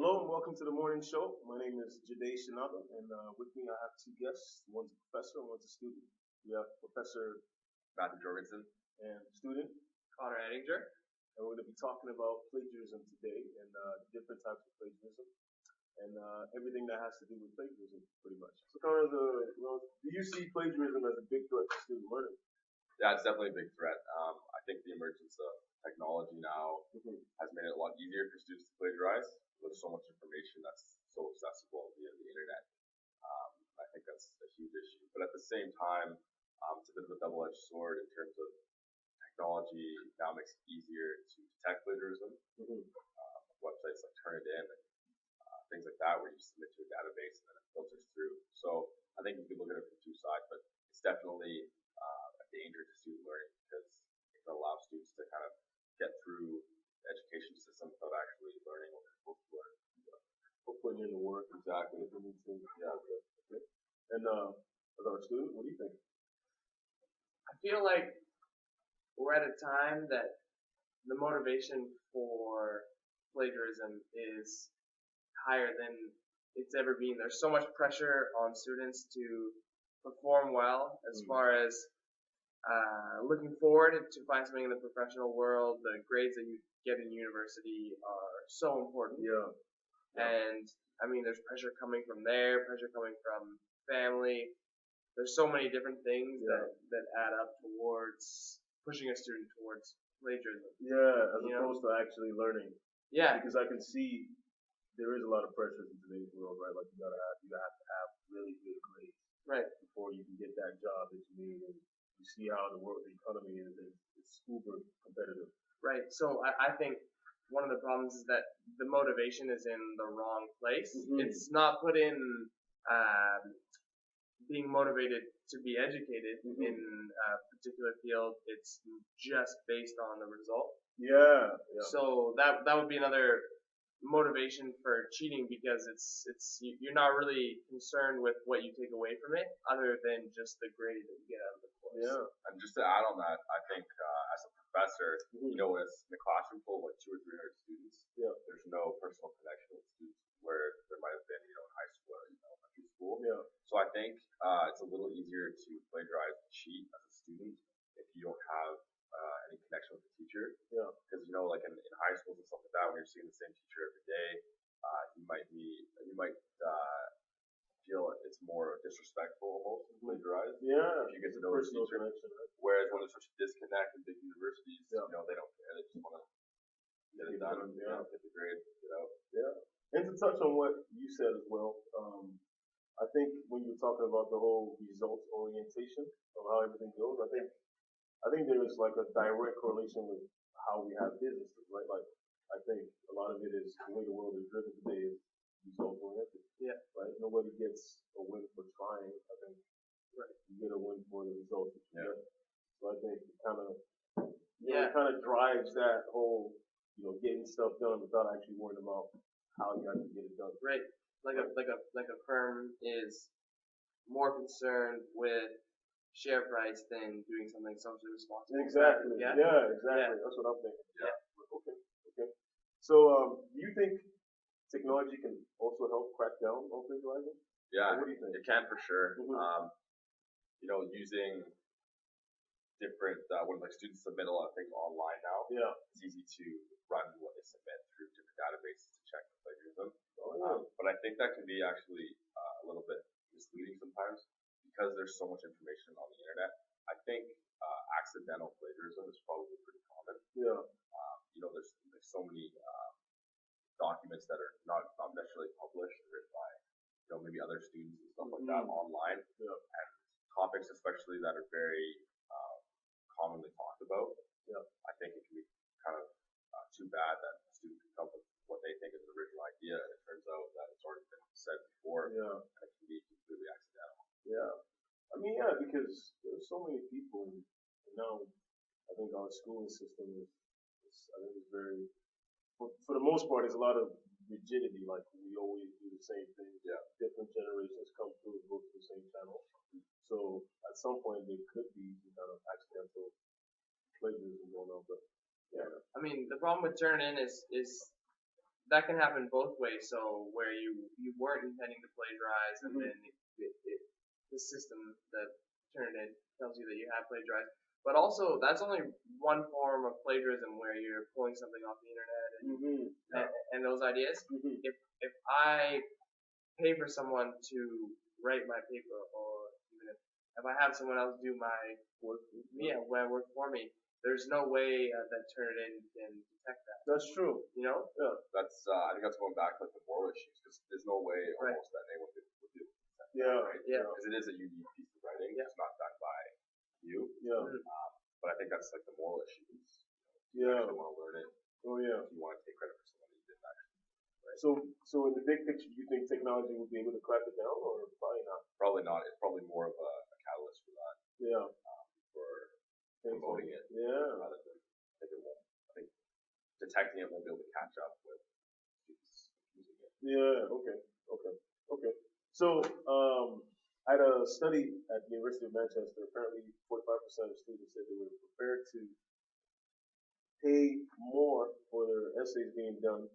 Hello and welcome to the morning show. My name is Jide, and with me I have two guests. One's a professor and one's a student. We have Professor Jorgensen and student, Edinger. and we're going to be talking about plagiarism today and different types of plagiarism and everything that has to do with plagiarism, pretty much. So, Connor, do you see plagiarism as a big threat to student learning? Yeah, it's definitely a big threat. I think the emergence of technology now has made it a lot easier for students to plagiarize. There's so much information that's so accessible via the internet. I think that's a huge issue. But at the same time, it's a bit of a double-edged sword in terms of technology now makes it easier to detect plagiarism. Websites like Turnitin and things like that, where you submit to a database and then it filters through. So I think you can look at it from two sides, but it's definitely a danger to student learning because it can allow students to kind of get through the education system without actually learning what they're supposed to learn. Or putting in the work, Exactly. Yeah, okay. And as our student, what do you think? I feel like we're at a time that the motivation for plagiarism is higher than it's ever been. There's so much pressure on students to perform well as far as looking forward to find something in the professional world. The grades that you get in university are so important. Yeah. And I mean, there's pressure coming from there, pressure coming from family. There's so many different things that add up towards pushing a student towards plagiarism. Yeah, as opposed to actually learning. Yeah. Because I can see there is a lot of pressure in today's world, right? Like you have to have really good grades, right, before you can get that job that you need. And you see how the economy is, it's super competitive. Right. So I think one of the problems is that the motivation is in the wrong place. It's not put in being motivated to be educated in a particular field. It's just based on the result. Yeah. So that would be another motivation for cheating, because you're not really concerned with what you take away from it, other than just the grade that you get out of the course. Yeah. And just to add on that, I think as a professor, when it's in a classroom full of like 200 or 300 students, there's no personal connection with students where there might have been, in high school or elementary school. Yeah. So I think it's a little easier to plagiarize and cheat as a student if you don't have any connection with the teacher. Yeah. Because like in high schools and stuff like that, when you're seeing the same teacher every day, you might feel it's more disrespectful almost to plagiarize. Yeah. If you get to know the teacher. Connection, right? Whereas when there's such a disconnect in big universities, they don't care. They just want to get it done, get the grade, get out. Yeah. And to touch on what you said as well, I think when you're talking about the whole results orientation of how everything goes, I think there is like a direct correlation with how we have businesses, right? Like I think a lot of it is the way the world is driven today is result oriented. Yeah. Right? Nobody gets a win for trying. I think you get a win for the results that you get. So I think it kind of drives that whole getting stuff done without actually worrying about how you actually get it done. Right. Like a firm is more concerned with share price than doing something socially responsible. Exactly. Yeah, exactly. Yeah. That's what I'm thinking. Yeah. Okay. So do you think technology can also help crack down on plagiarizing? Yeah, what do you think? it can for sure. Using different when like students submit a lot of things online now. Yeah. It's easy to run what they submit through different databases to check for plagiarism. But I think that can be actually a little bit misleading sometimes because there's so much information on the internet. I think accidental plagiarism is probably pretty common. Yeah. There's so many documents that are not necessarily published, written by maybe other students and stuff like that online, and topics especially that are very commonly talked about. I think it can be kind of too bad that a student can come up with what they think is an original idea, and it turns out that it's already been said before, and it can be completely accidental. Yeah. I mean, because there's so many people, and now I think our schooling system is very, for the most part, there's a lot of rigidity. Like we always do the same thing. Yeah. Different generations come through and go to the same channel. So at some point there could be some kind of accidental plagiarism going on. But I mean, the problem with Turnitin is that can happen both ways. So where you weren't intending to plagiarize, and then the system that turned it in tells you that you have plagiarized. But also, that's only one form of plagiarism where you're pulling something off the internet and those ideas. If I pay for someone to write my paper, or even if I have someone else do my work, work for me, there's no way that Turnitin can detect that. That's true. You know? Yeah. That's I think that's going back to like the moral issues, because there's no way almost that anyone would be able to detect that, right? Yeah. Because it is a unique piece of writing. It's not done by you. Yeah. But I think that's like the moral issues. You actually want to learn it. Oh yeah. You want to take credit for something you didn't actually. Right? So in the big picture, do you think technology will be able to crack it down, or probably not? Probably not. It's probably more of a catalyst for that. Yeah. For promoting it. Yeah. Rather than, I think it won't. I think detecting it won't be able to catch up with students using it. Yeah. Okay. So I had a study at the University of Manchester. Apparently, 45% of students said they were prepared to pay more for their essays being done,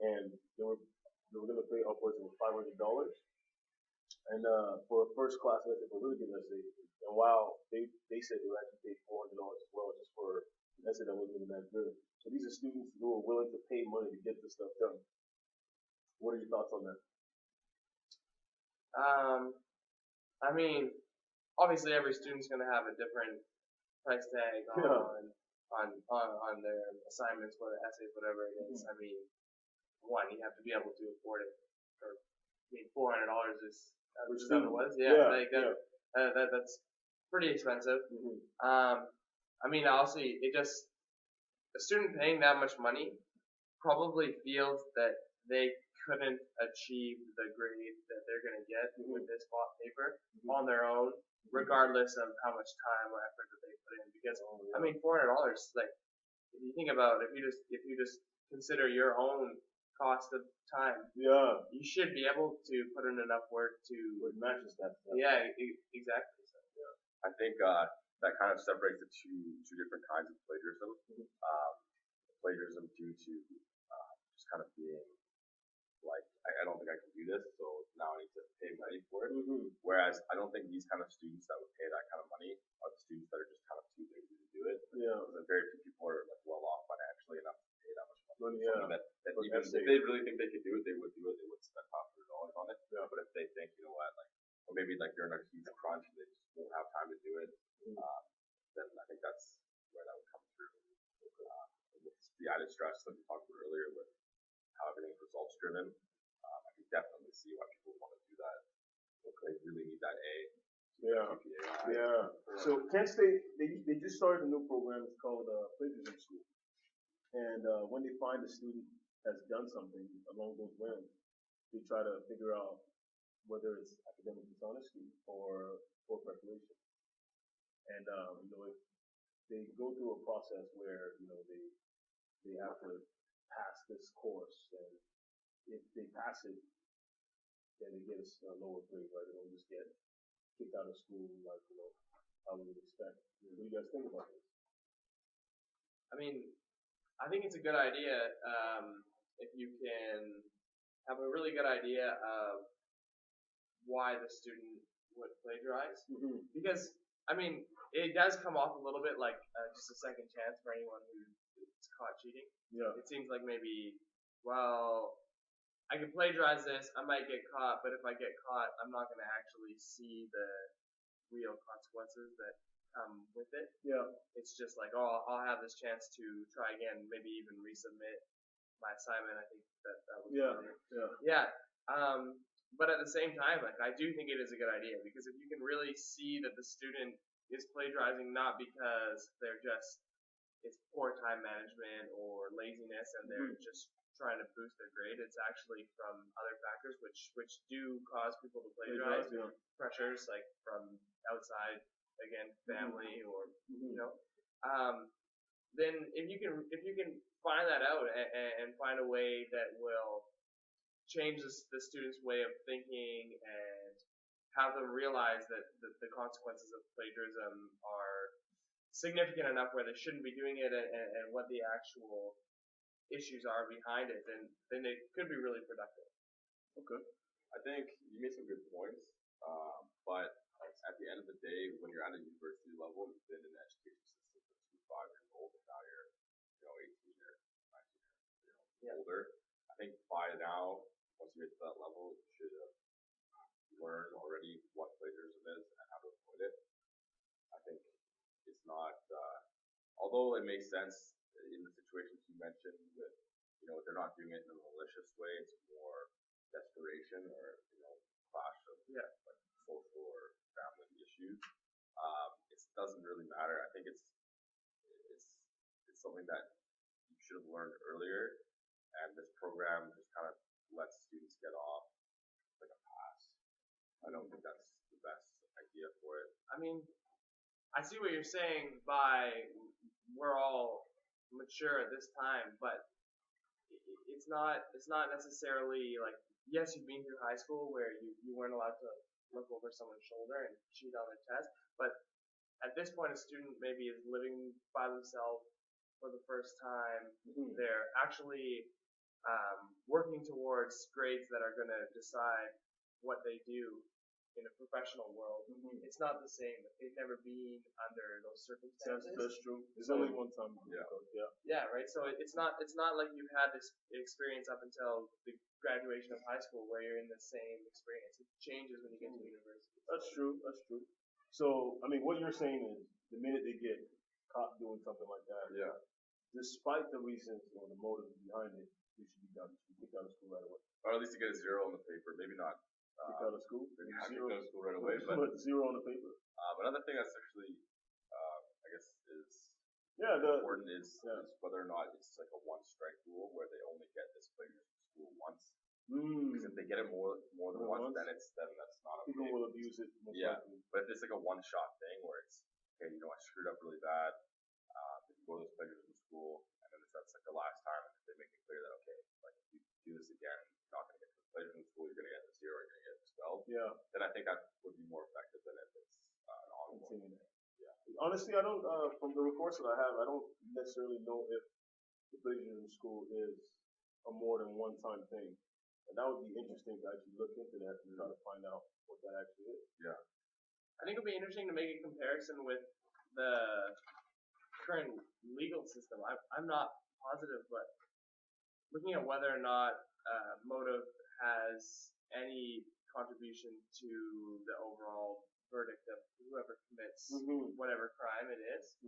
and they were going to pay upwards of $500. And for a first class essay, for a really good essay, and while they said they would actually pay $400 as well, just for an essay that wasn't even that good. So these are students who are willing to pay money to get this stuff done. What are your thoughts on that? I mean, obviously every student's going to have a different price tag on their assignments, whether essays, whatever it is. I mean, one, you have to be able to afford it. $400 is what it was. That's pretty expensive. I mean, honestly, a student paying that much money probably feels that they couldn't achieve the grade that they're going to get with this paper on their own, regardless of how much time or effort that they put in. Because I mean, $400, like if you think about it, if you just consider your own cost of time, you should be able to put in enough work to matches that. Yeah, exactly. So, I think that kind of separates the two different kinds of plagiarism. Plagiarism due to just kind of being like, I don't think I can do this, so now I need to pay money for it. Whereas I don't think these kind of students that would pay that kind of money are the students that are just kind of too lazy to do it. Because very few people are like well off financially enough to pay that much money. That even if they really think they could do it, they would do it. They would spend $500 on it. But if they think, you know what, like, or maybe like they're in a huge crunch and they just won't have time to do it, then I think that's where that would come through. With the added stress that we talked about earlier with how everything's results driven, I can definitely see why people want to do that. They really need that A. So Kent State, they just started a new program. It's called Plagiarism School. And when they find a student has done something along those lines, they try to figure out whether it's academic dishonesty or poor preparation. And if they go through a process where they have to pass this course, and if they pass it, then they get a lower grade, right? They don't just get kicked out of school like how we would expect. What do you guys think about this? I mean, I think it's a good idea if you can have a really good idea of why the student would plagiarize. Because, I mean, it does come off a little bit like just a second chance for anyone who's caught cheating. It seems like maybe, well, I can plagiarize this, I might get caught, but if I get caught, I'm not going to actually see the real consequences that come with it. It's just like, oh, I'll have this chance to try again, maybe even resubmit my assignment. I think that was but at the same time, like, I do think it is a good idea, because if you can really see that the student is plagiarizing not because it's poor time management or laziness and they're just trying to boost their grade, it's actually from other factors which do cause people to plagiarize. Pressures like from outside, again, family or then if you can find that out and find a way that will change the student's way of thinking and have them realize that the consequences of plagiarism are significant enough where they shouldn't be doing it, and what the actual issues are behind it, then it could be really productive. Okay. I think you made some good points, but at the end of the day, when you're at a university level, you've been in the education system since you're 5 years old, and now you're, 18 or 19 or, older. I think by now, once you get to that level, you should have learned already what plagiarism is and how to avoid it. I think it's not, although it makes sense in the situations you mentioned with, they're not doing it in a malicious way, it's more desperation or, clash of like social or family issues. It doesn't really matter. I think it's something that you should have learned earlier, and this program just kind of lets students get off like a pass. I don't think that's the best idea for it. I mean, I see what you're saying by we're all mature at this time, but it's not necessarily like, yes, you've been through high school where you weren't allowed to look over someone's shoulder and cheat on their test, but at this point a student maybe is living by themselves for the first time. Mm-hmm. They're actually working towards grades that are going to decide what they do in a professional world. Mm-hmm. It's not the same. They've never been under those circumstances. That's true. There's only one time. Yeah, right. So it's not like you've had this experience up until the graduation of high school where you're in the same experience. It changes when you get to university. That's true. So, I mean, what you're saying is the minute they get caught doing something like that, despite the reasons or the motive behind it, they should be done. Kicked out of school right away. Or at least to get a 0 on the paper. Maybe not. Kicked out of school? Maybe not kicked out of school right away, but 0 on the paper. Another thing that's actually, I guess, is important is whether or not it's like a one strike rule where they only get this plagiarism from school once. Because if they get it more than once, then that's not okay. People will abuse it. Likely. But if it's like a one shot thing where it's okay, I screwed up really bad. If you go to this plagiarism school, and then that's like the last time, and they make it clear that okay, like if you do this again, you're not going to get to the plagiarism school. You're going to get a 0. You're going to get expelled. Yeah. Then I think that would be more effective than if it's an ongoing. Yeah. Honestly, I don't. From the reports that I have, I don't necessarily know if the plagiarism school is a more than one time thing. And that would be interesting to actually look into that and try to find out what that actually is. Yeah. I think it would be interesting to make a comparison with the current legal system. I'm not positive, but looking at whether or not motive has any contribution to the overall verdict of whoever commits whatever crime it is,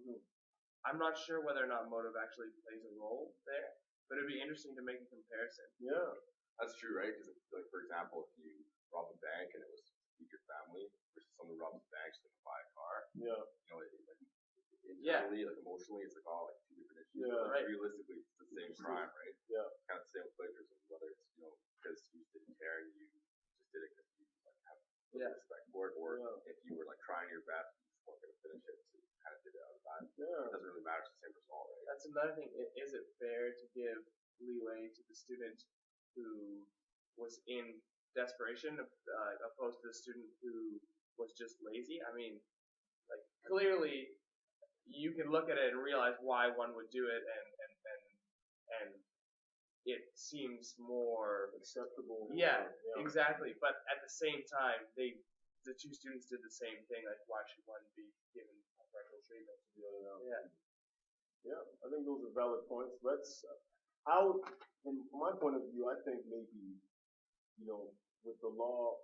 I'm not sure whether or not motive actually plays a role there, but it'd be interesting to make a comparison. Yeah. That's true, right? Because, like, for example, if you rob a bank and it was to feed your family versus someone who robs a bank so they can buy a car, internally, like emotionally, it's like like 2 different issues. Yeah, but realistically, it's the same crime, right? Yeah. Kind of the same with plagiarism, whether it's because you didn't care and you just did it because you have respect for it, or if you were like trying your best, you just weren't going to finish it, so you kind of did it out of that. Yeah. It doesn't really matter; it's the same result, right? That's another thing. Is it fair to give leeway to the student who was in desperation, opposed to the student who was just lazy? I mean, like, clearly you can look at it and realize why one would do it, and it seems more acceptable. Yeah, exactly. But at the same time, the 2 students did the same thing. Like, why should one be given preferential treatment? Yeah. I think those are valid points. From my point of view, I think maybe, with the law,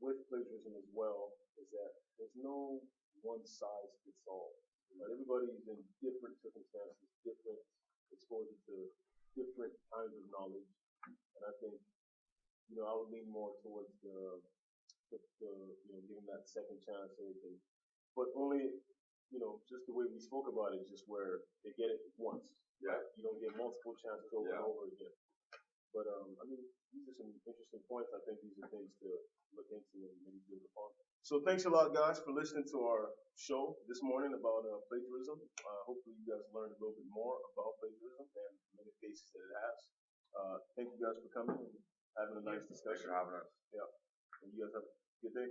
with plagiarism as well, is that there's no one size fits all. Right? Everybody's in different circumstances, different exposure to different kinds of knowledge, and I think, I would lean more towards the giving that second chance so they can, but only, just the way we spoke about it, just where they get it once. Yeah. Right? You don't get multiple chances over and over again. But I mean, these are some interesting points. I think these are things to look into and maybe build upon. So thanks a lot, guys, for listening to our show this morning about plagiarism. Hopefully you guys learned a little bit more about plagiarism and many cases that it has. Thank you guys for coming and having a nice discussion. Thanks for having us. Yeah. And you guys have a good day.